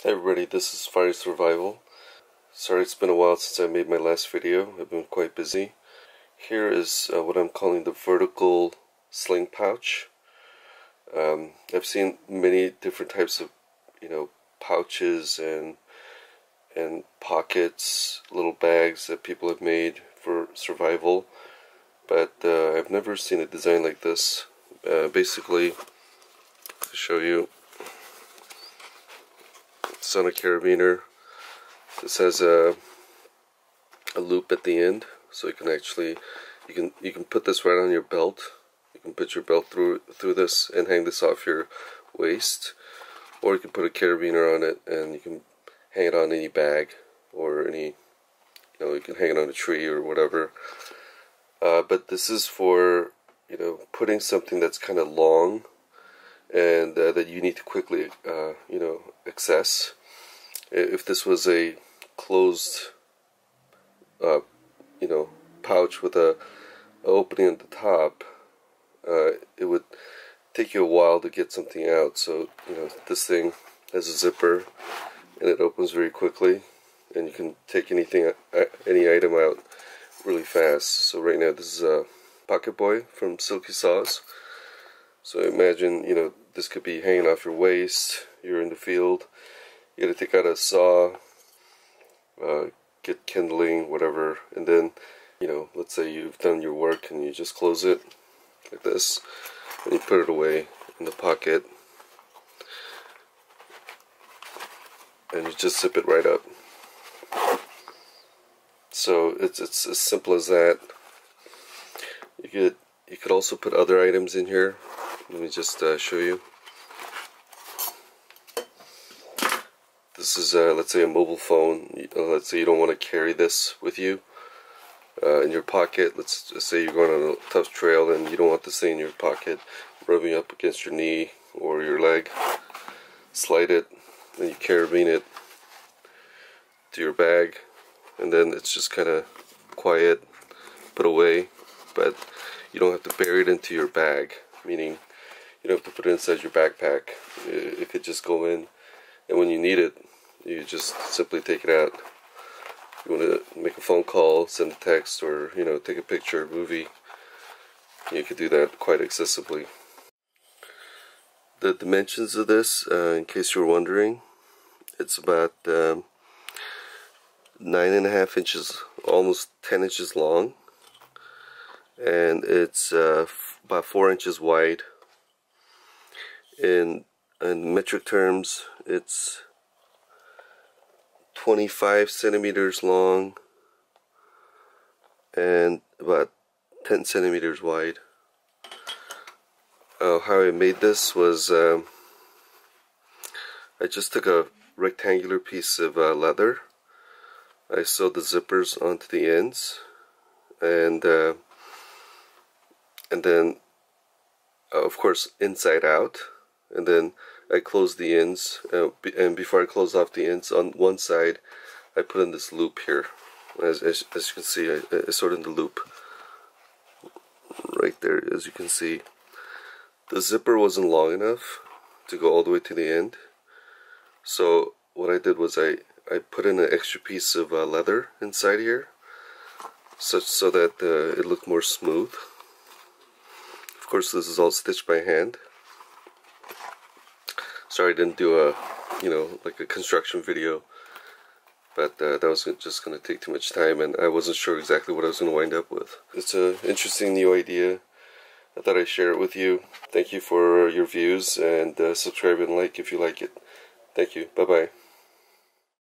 Hey everybody, this is Fire Survival. Sorry it's been a while since I made my last video. I've been quite busy. Here is what I'm calling the vertical sling pouch. I've seen many different types of, pouches and pockets, little bags that people have made for survival, but I've never seen a design like this. Basically, to show you, it's on a carabiner. This has a loop at the end, so you can actually you can put this right on your belt. You can put your belt through this and hang this off your waist, or you can put a carabiner on it and you can hang it on any bag or any, you can hang it on a tree or whatever. But this is for putting something that's kind of long and that you need to quickly access. If this was a closed pouch with a opening at the top, it would take you a while to get something out. So this thing has a zipper and it opens very quickly, and you can take any item out really fast. So right now this is a pocket boy from Silky Saws. So imagine this could be hanging off your waist. You're in the field, you gotta take out a saw, get kindling, whatever, and then let's say you've done your work and you just close it like this and you put it away in the pocket and you just zip it right up. So it's as simple as that. You could also put other items in here. Let me just show you. This is let's say a mobile phone. Let's say you don't want to carry this with you in your pocket. Let's just say you're going on a tough trail and you don't want this thing in your pocket rubbing up against your knee or your leg. Slide it, then you carabine it to your bag, and then it's just kind of quiet, put away, but you don't have to bury it into your bag, meaning you don't have to put it inside your backpack. It could just go in, and when you need it, you just simply take it out. You want to make a phone call, send a text, or take a picture, movie, you could do that quite accessibly. The dimensions of this, in case you're wondering, it's about 9.5 inches, almost 10 inches long, and it's about 4 inches wide. In metric terms, it's 25 centimeters long and about 10 centimeters wide. How I made this was I just took a rectangular piece of leather. I sewed the zippers onto the ends, and then of course inside out, and then I closed the ends, and before I closed off the ends on one side, I put in this loop here. As you can see, I sewed in the loop right there. As you can see, the zipper wasn't long enough to go all the way to the end, so what I did was I put in an extra piece of leather inside here, so that it looked more smooth. Of course, this is all stitched by hand. Sorry I didn't do a like a construction video, but that was just going to take too much time, and I wasn't sure exactly what I was going to wind up with. It's an interesting new idea. I thought I'd share it with you. Thank you for your views, and subscribe and like if you like it. Thank you. Bye bye.